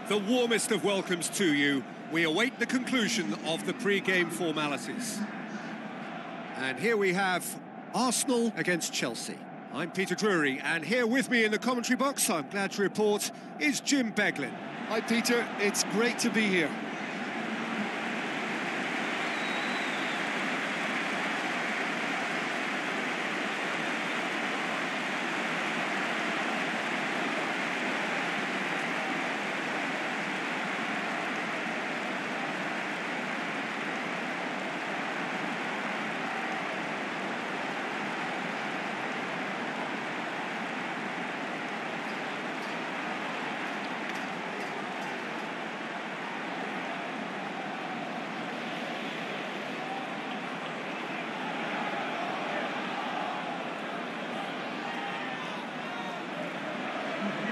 The warmest of welcomes to you. We await the conclusion of the pre-game formalities. And here we have Arsenal against Chelsea. I'm Peter Drury, and here with me in the commentary box, I'm glad to report, is Jim Beglin. Hi Peter, it's great to be here.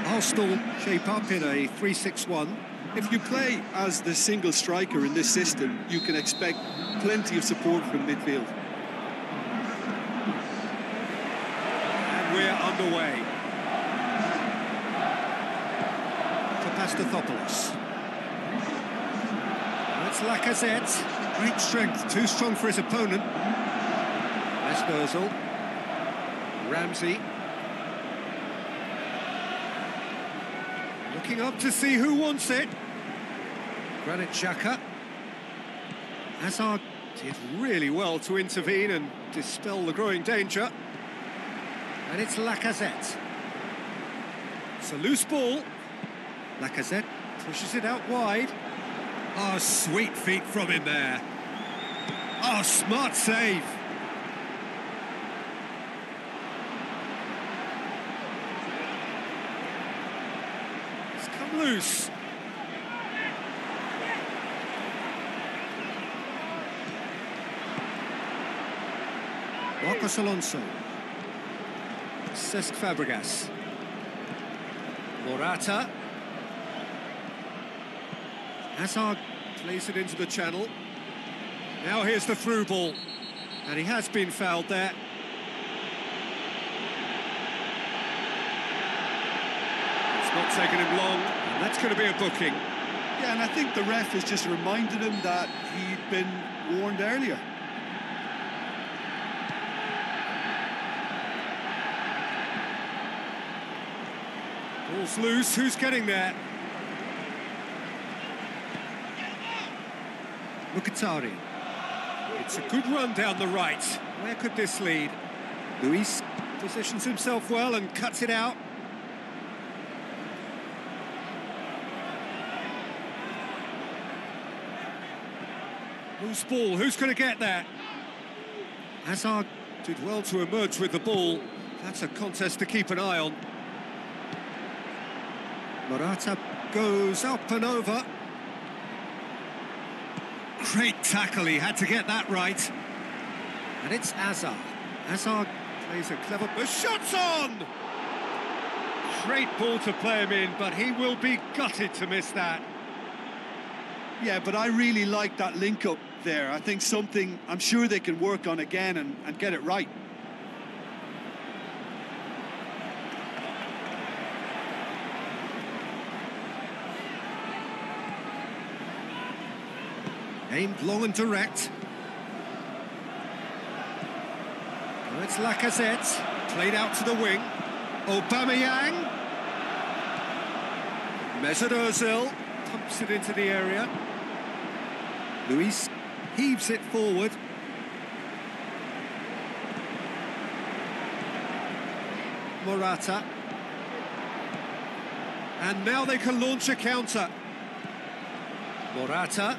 Arsenal shape up in a 3-6-1. If you play as the single striker in this system, you can expect plenty of support from midfield. And we're underway. Papastathopoulos. Now it's Lacazette. Great strength, too strong for his opponent. Ozil. Ramsey. Looking up to see who wants it. Granit Xhaka. Hazard did really well to intervene and dispel the growing danger. And it's Lacazette. It's a loose ball. Lacazette pushes it out wide. Oh, sweet feet from him there. Oh, smart save. Loose. Marcos Alonso. Cesc Fabregas. Morata. Hazard plays it into the channel. Now here's the through ball. And he has been fouled there. It's not taken him long. That's going to be a booking. Yeah, and I think the ref has just reminded him that he'd been warned earlier. Ball's loose, who's getting there? Mkhitaryan. It's a good run down the right. Where could this lead? Luis positions himself well and cuts it out. Loose ball, who's going to get that? Hazard did well to emerge with the ball. That's a contest to keep an eye on. Morata goes up and over. Great tackle, he had to get that right. And it's Hazard. Hazard plays a clever... The shot's on! Great ball to play him in, but he will be gutted to miss that. Yeah, but I really like that link-up there. I think something I'm sure they can work on again and get it right. Aimed long and direct. Well, it's Lacazette, played out to the wing. Aubameyang. Mesut Ozil pumps it into the area. Luis heaves it forward. Morata. And now they can launch a counter. Morata.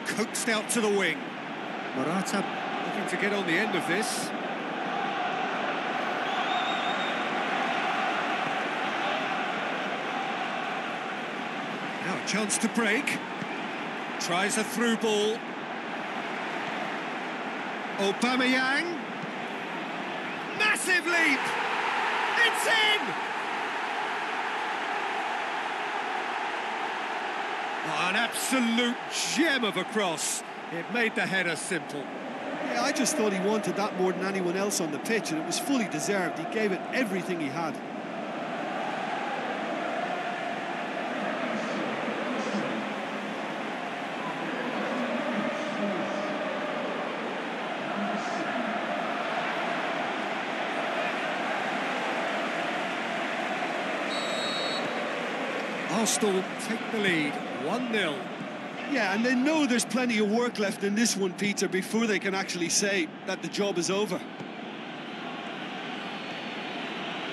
Coaxed out to the wing. Morata looking to get on the end of this. Now a chance to break. Tries a through ball. Aubameyang. Massive leap! It's in! Oh, an absolute gem of a cross. It made the header simple. Yeah, I just thought he wanted that more than anyone else on the pitch, and it was fully deserved. He gave it everything he had. Arsenal take the lead, 1-0. Yeah, and they know there's plenty of work left in this one, Peter, before they can actually say that the job is over.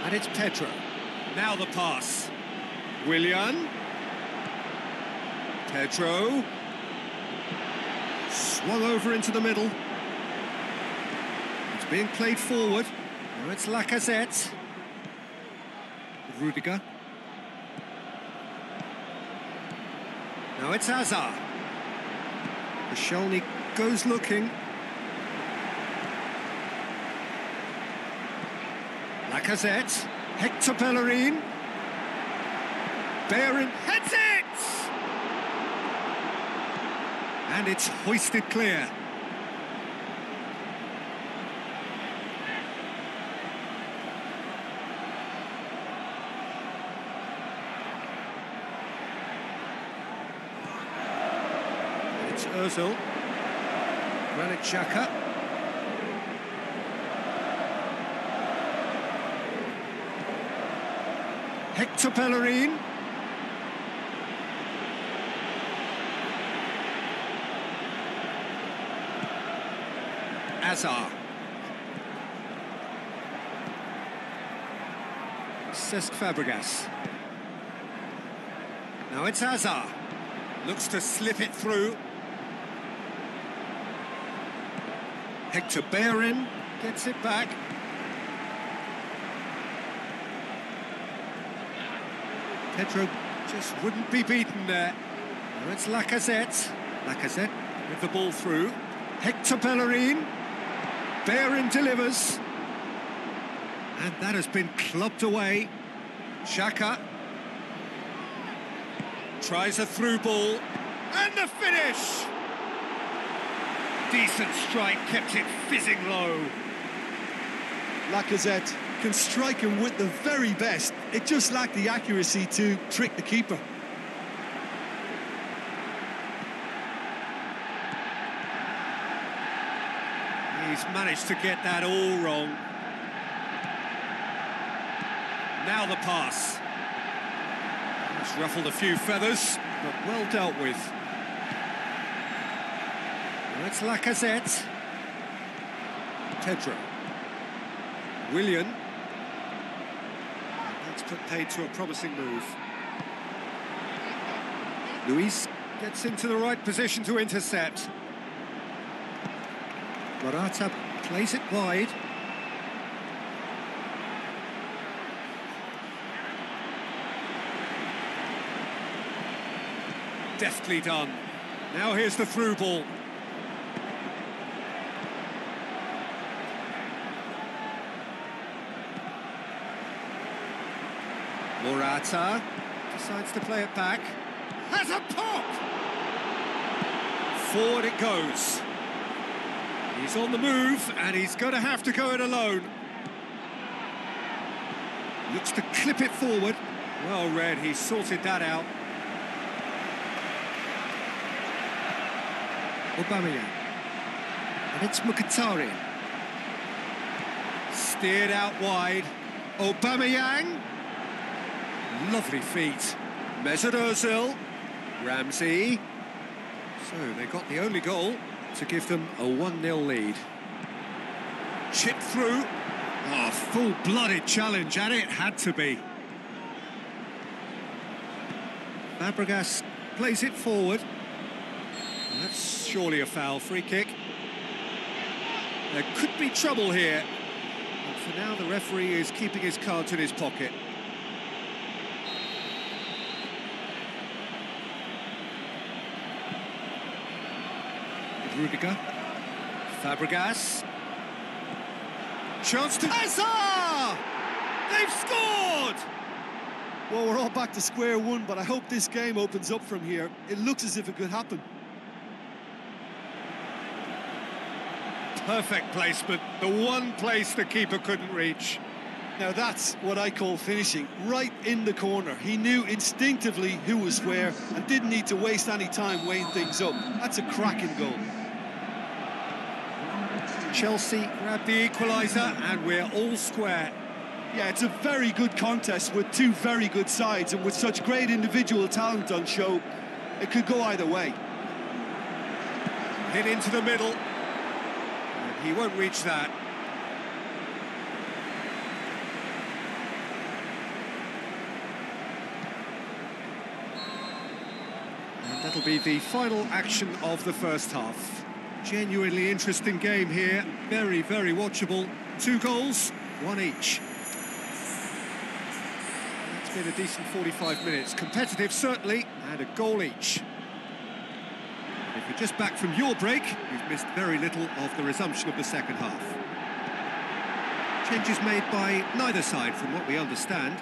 And it's Pedro. Now the pass. Willian. Pedro. Swung over into the middle. It's being played forward. Now it's Lacazette. Rudiger. Now it's Hazard. Koscielny goes looking. Lacazette. Hector Bellerin. Bellerin heads it! And it's hoisted clear. It's Ozil. Granit Xhaka. Hector Bellerin. Hazard. Cesc Fabregas. Now it's Hazard. Looks to slip it through. Hector Bellerin gets it back. Pedro just wouldn't be beaten there. Now it's Lacazette. Lacazette with the ball through. Hector Bellerin. Bellerin delivers. And that has been clubbed away. Xhaka. Tries a through ball. And the finish! Decent strike, kept it fizzing low. Lacazette can strike him with the very best. It just lacked the accuracy to trick the keeper. He's managed to get that all wrong. Now the pass. It's ruffled a few feathers, but well dealt with. Now it's Lacazette. Pedro. Willian. That's put paid to a promising move. Luis gets into the right position to intercept. Morata plays it wide. Deftly done. Now here's the through ball. Morata decides to play it back. Has a pop! Forward it goes. He's on the move, and he's going to have to go it alone. Looks to clip it forward. Well read, he sorted that out. Aubameyang. And it's Mkhitaryan. Steered out wide. Aubameyang. Lovely feet. Mesut Ozil. Ramsey. So they got the only goal to give them a 1-0 lead. Chip through. Oh, full-blooded challenge, and it had to be. Fabregas plays it forward. That's surely a foul. Free kick. There could be trouble here. But for now, the referee is keeping his cards in his pocket. Rudiger. Fabregas. Chance to Hazard! They've scored! Well, we're all back to square one, but I hope this game opens up from here. It looks as if it could happen. Perfect placement, the one place the keeper couldn't reach. Now that's what I call finishing, right in the corner. He knew instinctively who was where and didn't need to waste any time weighing things up. That's a cracking goal. Chelsea grabbed the equaliser and we're all square. Yeah, it's a very good contest with two very good sides, and with such great individual talent on show, it could go either way. Hit into the middle. And he won't reach that. And that'll be the final action of the first half. Genuinely interesting game here. Very, very watchable. 2 goals, 1 each. It's been a decent 45 minutes. Competitive, certainly, and a goal each. If you're just back from your break, you've missed very little of the resumption of the second half. Changes made by neither side, from what we understand.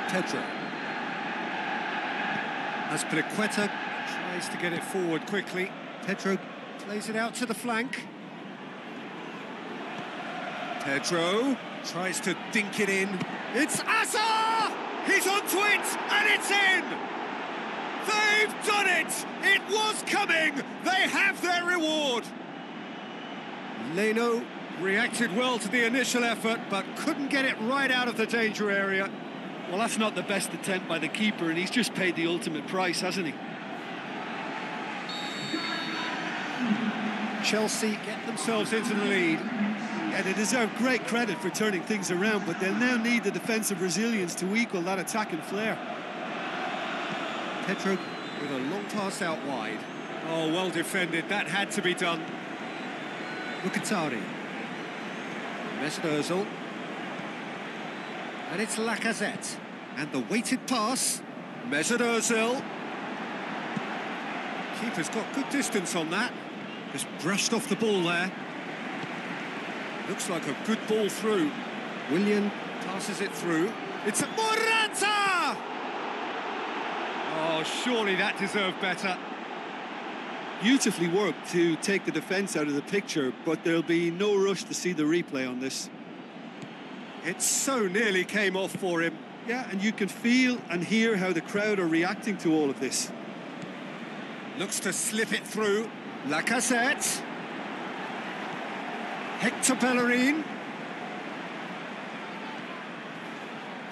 Pedro. Azpilicueta tries to get it forward quickly. Pedro plays it out to the flank. Pedro tries to dink it in. It's Asa! He's onto it, and it's in! They've done it! It was coming! They have their reward! Leno reacted well to the initial effort, but couldn't get it right out of the danger area. Well, that's not the best attempt by the keeper, and he's just paid the ultimate price, hasn't he? Chelsea get themselves into the lead. Yeah, they deserve great credit for turning things around, but they'll now need the defensive resilience to equal that attacking flair. Pedro with a long pass out wide. Oh, well defended. That had to be done. Mkhitaryan. Mesut Ozil. And it's Lacazette. And the weighted pass. Mesut Ozil. Keeper's got good distance on that. Just brushed off the ball there. Looks like a good ball through. Willian passes it through. It's a Morata! Oh, surely that deserved better. Beautifully worked to take the defence out of the picture, but there'll be no rush to see the replay on this. It so nearly came off for him. Yeah, and you can feel and hear how the crowd are reacting to all of this. Looks to slip it through. Lacazette. Hector Bellerin.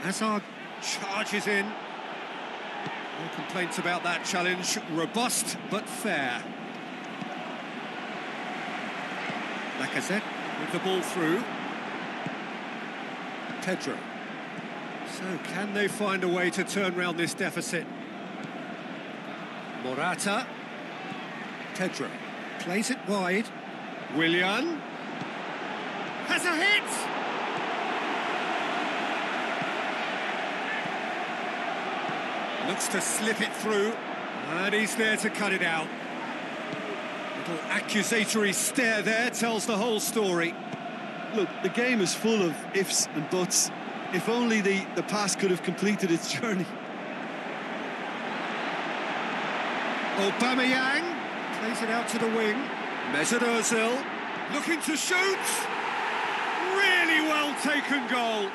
Hazard charges in. No complaints about that challenge. Robust but fair. Lacazette with the ball through. Pedro. So can they find a way to turn round this deficit? Morata. Pedro plays it wide. Willian has a hit! Looks to slip it through, and he's there to cut it out. Little accusatory stare there tells the whole story. Look, the game is full of ifs and buts. If only the pass could have completed its journey. Aubameyang plays it out to the wing. Mesut Ozil looking to shoot. Really well taken goal.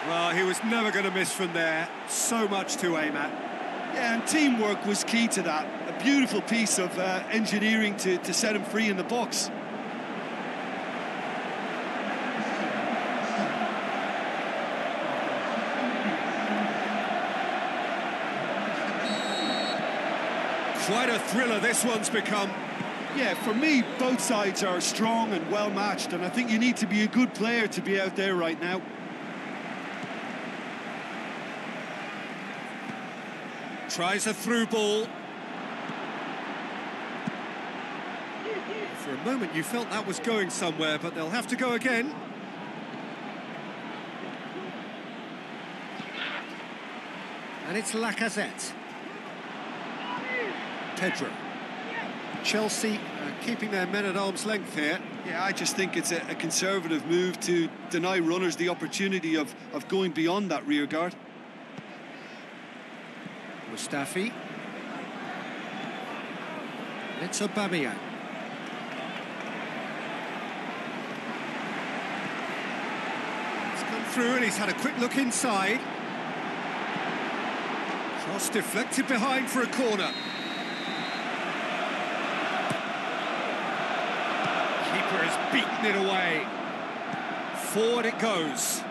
Well, he was never going to miss from there. So much to aim at. Yeah, and teamwork was key to that. A beautiful piece of engineering to set him free in the box. Quite a thriller this one's become. Yeah, for me, both sides are strong and well matched, and I think you need to be a good player to be out there right now. Tries a through ball. For a moment you felt that was going somewhere, but they'll have to go again. And it's Lacazette. Pedro. Chelsea keeping their men at arm's length here. Yeah, I just think it's a conservative move to deny runners the opportunity of going beyond that rear guard. Mustafi. It's Aubameyang. It's come through and he's had a quick look inside. Cross deflected behind for a corner. has beaten it away. Forward it goes.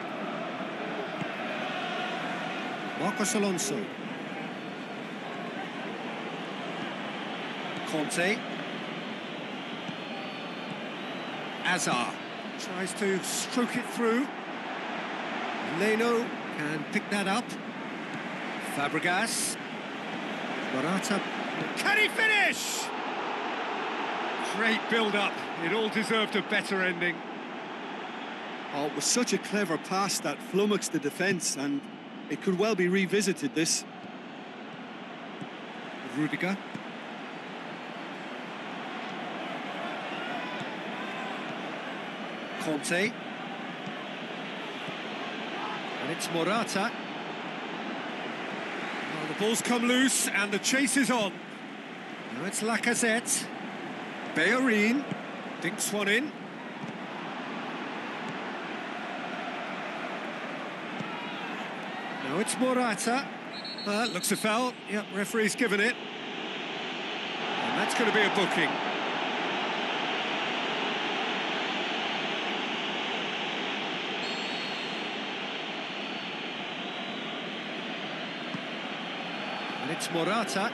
Marcos Alonso. Conte. Azar tries to stroke it through. Leno can pick that up. Fabregas. Morata. Can he finish? Great build-up. It all deserved a better ending. Oh, it was such a clever pass that flummoxed the defence, and it could well be revisited, this. Rudiger. Conte. And it's Morata. Well, the ball's come loose and the chase is on. Now it's Lacazette. Bellerin dinks one in. Now it's Morata. Looks a foul. Yep, referee's given it. And that's going to be a booking. And it's Morata.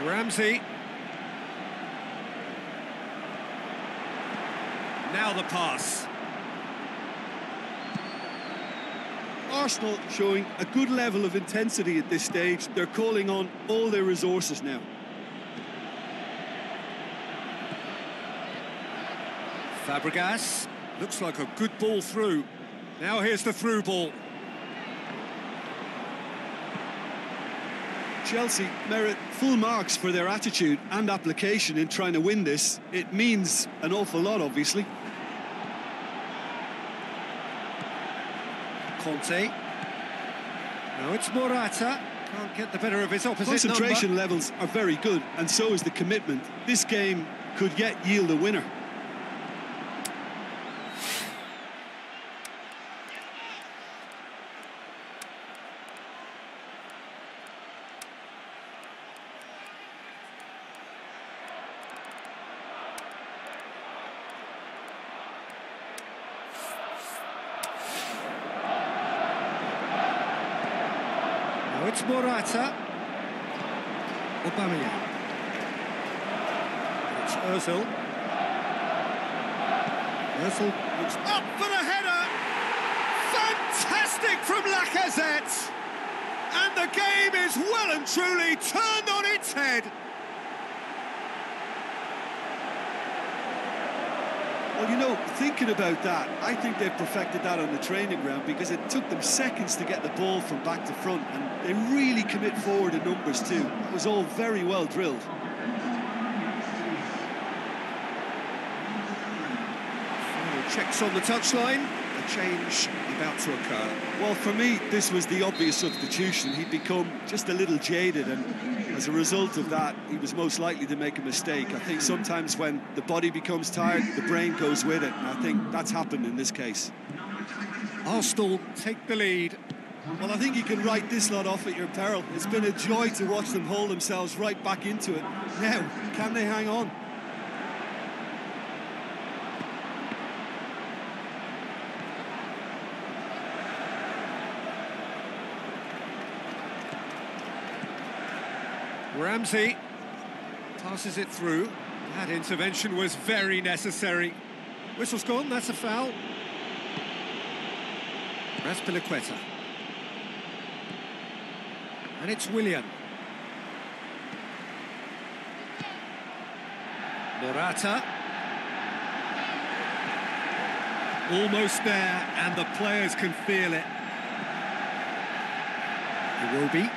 Ramsey. Now the pass. Arsenal showing a good level of intensity at this stage. They're calling on all their resources now. Fabregas. Looks like a good ball through. Now here's the through ball. Chelsea merit full marks for their attitude and application in trying to win this. It means an awful lot, obviously. Conte. Now it's Morata. Can't get the better of his opposite Concentration number. levels are very good, and so is the commitment. This game could yet yield a winner. It's Morata. Aubameyang. It's Ozil. Ozil looks up for the header. Fantastic from Lacazette. And the game is well and truly turned on its head. Well, you know, thinking about that, I think they've perfected that on the training ground, because it took them seconds to get the ball from back to front, and they really commit forward in numbers too. It was all very well drilled. Final checks on the touchline. A change about to occur. Well, for me, this was the obvious substitution. He'd become just a little jaded, and as a result of that, he was most likely to make a mistake. I think sometimes when the body becomes tired, the brain goes with it, and I think that's happened in this case. Arsenal take the lead. Well, I think you can write this lot off at your peril. It's been a joy to watch them haul themselves right back into it. Now, can they hang on? Ramsey passes it through. That intervention was very necessary. Whistle's gone, that's a foul. Raspilicueta. And it's Willian. Morata. Almost there, and the players can feel it. Iwobi.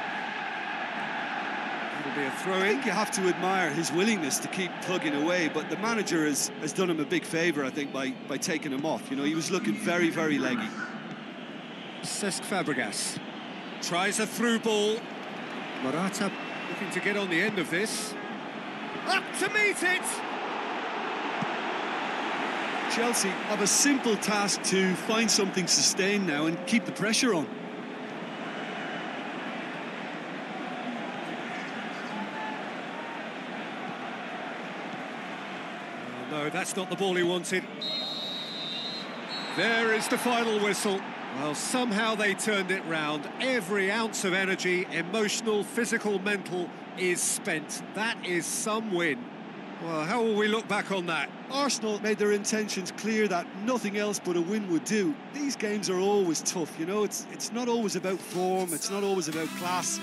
It'll be a throw-in. I think you have to admire his willingness to keep plugging away, but the manager has done him a big favour, I think, by taking him off. You know, he was looking very, very leggy. Cesc Fabregas tries a through ball. Morata looking to get on the end of this. Up to meet it! Chelsea have a simple task to find something sustained now and keep the pressure on. No, that's not the ball he wanted. There is the final whistle. Well, somehow they turned it round. Every ounce of energy, emotional, physical, mental, is spent. That is some win. Well, how will we look back on that? Arsenal made their intentions clear that nothing else but a win would do. These games are always tough, you know, it's not always about form, it's not always about class.